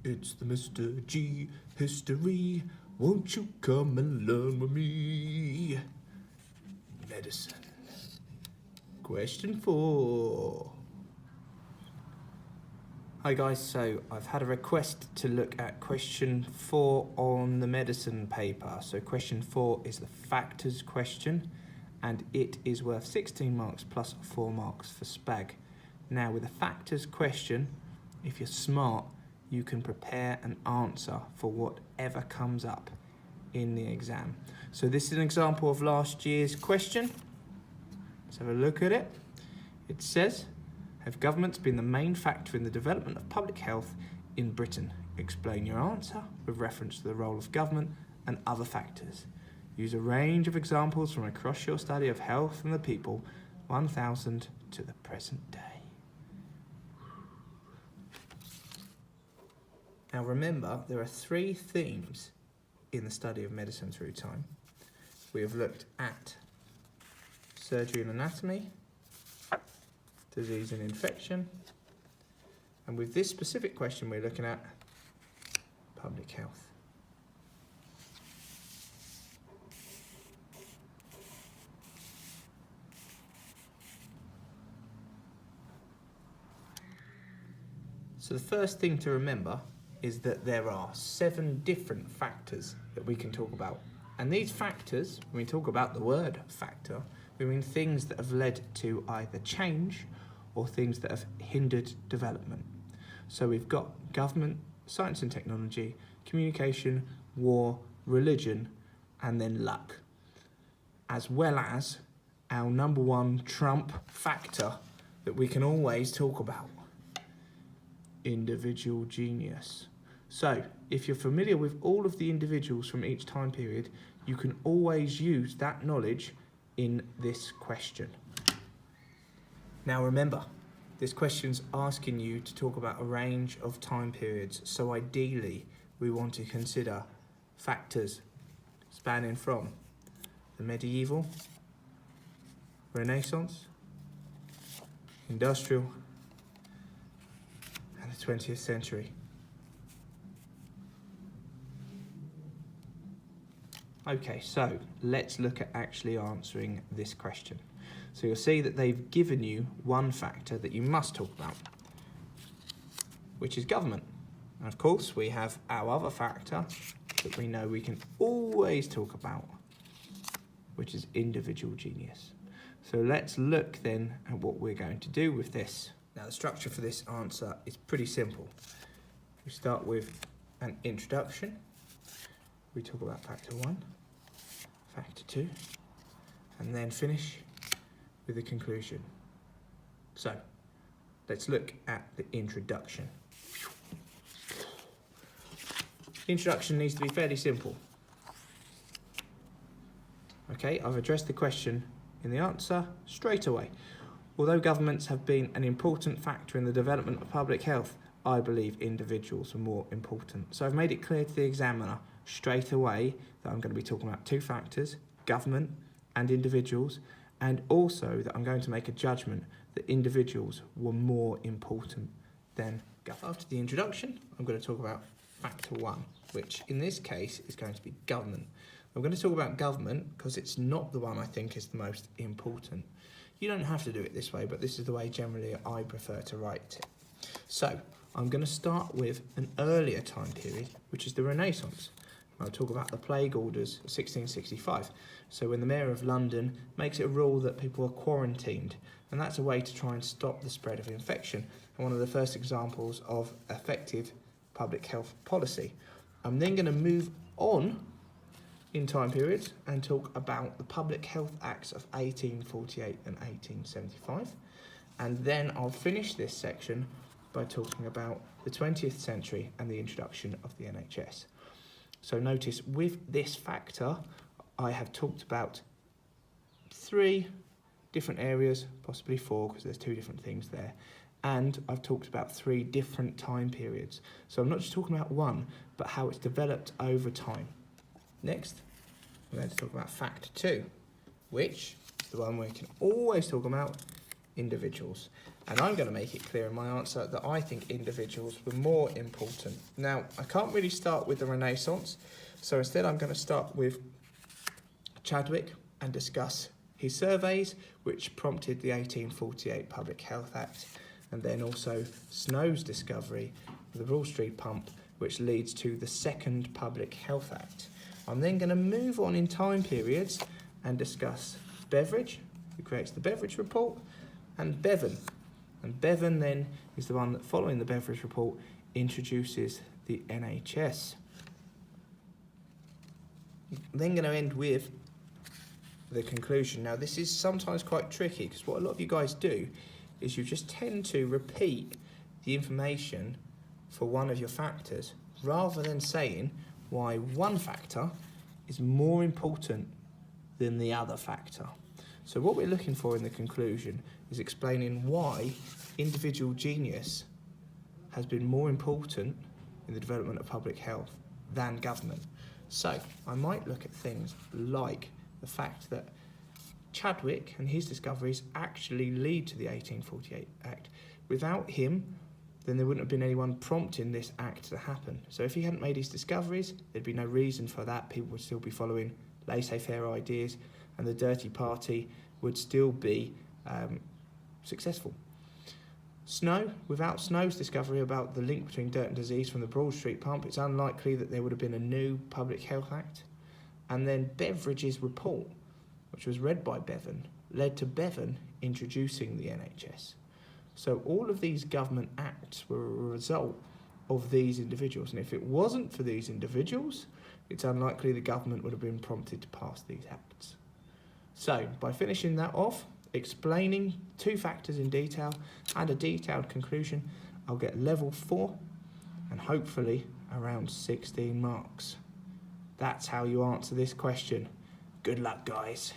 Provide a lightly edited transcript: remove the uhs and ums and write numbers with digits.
It's the Mr. G history. Won't you come and learn with me? Medicine. Question 4. Hi guys, so I've had a request to look at question 4 on the medicine paper. So question 4 is the factors question, and it is worth 16 marks plus 4 marks for SPAG. Now with the factors question, if you're smart, you can prepare an answer for whatever comes up in the exam. So this is an example of last year's question. Let's have a look at it. It says, have governments been the main factor in the development of public health in Britain? Explain your answer with reference to the role of government and other factors. Use a range of examples from across your study of health and the people, 1000 to the present day. Now remember, there are 3 themes in the study of medicine through time. We have looked at surgery and anatomy, disease and infection, and with this specific question we're looking at public health. So the first thing to remember is that there are 7 different factors that we can talk about. And these factors, when we talk about the word factor, we mean things that have led to either change or things that have hindered development. So we've got government, science and technology, communication, war, religion, and then luck. As well as our number 1 trump factor that we can always talk about. Individual genius. So, if you're familiar with all of the individuals from each time period, you can always use that knowledge in this question. Now remember, this question's asking you to talk about a range of time periods, so ideally we want to consider factors spanning from the medieval, Renaissance, industrial, and the 20th century. Okay, so let's look at actually answering this question. So you'll see that they've given you one factor that you must talk about, which is government. And of course, we have our other factor that we know we can always talk about, which is individual genius. So let's look then at what we're going to do with this. Now, the structure for this answer is pretty simple. We start with an introduction. We talk about factor 1, factor 2, and then finish with a conclusion. So, let's look at the introduction. The introduction needs to be fairly simple. Okay, I've addressed the question in the answer straight away. Although governments have been an important factor in the development of public health, I believe individuals are more important. So I've made it clear to the examiner straight away that I'm going to be talking about 2 factors, government and individuals, and also that I'm going to make a judgment that individuals were more important than government. After the introduction, I'm going to talk about factor 1, which in this case is going to be government. I'm going to talk about government because it's not the one I think is the most important. You don't have to do it this way, but this is the way generally I prefer to write it. So I'm going to start with an earlier time period, which is the Renaissance. I'll talk about the plague orders of 1665. So when the Mayor of London makes it a rule that people are quarantined, and that's a way to try and stop the spread of infection, and one of the first examples of effective public health policy. I'm then going to move on in time periods and talk about the Public Health Acts of 1848 and 1875. And then I'll finish this section by talking about the 20th century and the introduction of the NHS. So notice with this factor, I have talked about 3 different areas, possibly 4 because there's 2 different things there. And I've talked about 3 different time periods. So I'm not just talking about one, but how it's developed over time. Next, we're going to talk about factor 2, which is the one we can always talk about, individuals. And I'm going to make it clear in my answer that I think individuals were more important. Now, I can't really start with the Renaissance, so instead I'm going to start with Chadwick and discuss his surveys, which prompted the 1848 Public Health Act, and then also Snow's discovery of the Broad Street pump, which leads to the Second Public Health Act. I'm then going to move on in time periods and discuss Beveridge, who creates the Beveridge Report, and Bevan. And Bevan then is the one that, following the Beveridge Report, introduces the NHS. I'm then going to end with the conclusion. Now, this is sometimes quite tricky because what a lot of you guys do is you just tend to repeat the information for one of your factors rather than saying why one factor is more important than the other factor. So what we're looking for in the conclusion is explaining why individual genius has been more important in the development of public health than government. So I might look at things like the fact that Chadwick and his discoveries actually lead to the 1848 Act. Without him, then there wouldn't have been anyone prompting this act to happen. So if he hadn't made his discoveries, there'd be no reason for that. People would still be following laissez-faire ideas, and the dirty party would still be successful. Snow, without Snow's discovery about the link between dirt and disease from the Broad Street pump, it's unlikely that there would have been a new Public Health Act. And then Beveridge's report, which was read by Bevan, led to Bevan introducing the NHS. So all of these government acts were a result of these individuals. And if it wasn't for these individuals, it's unlikely the government would have been prompted to pass these acts. So by finishing that off, explaining two factors in detail and a detailed conclusion, I'll get level 4 and hopefully around 16 marks. That's how you answer this question. Good luck, guys.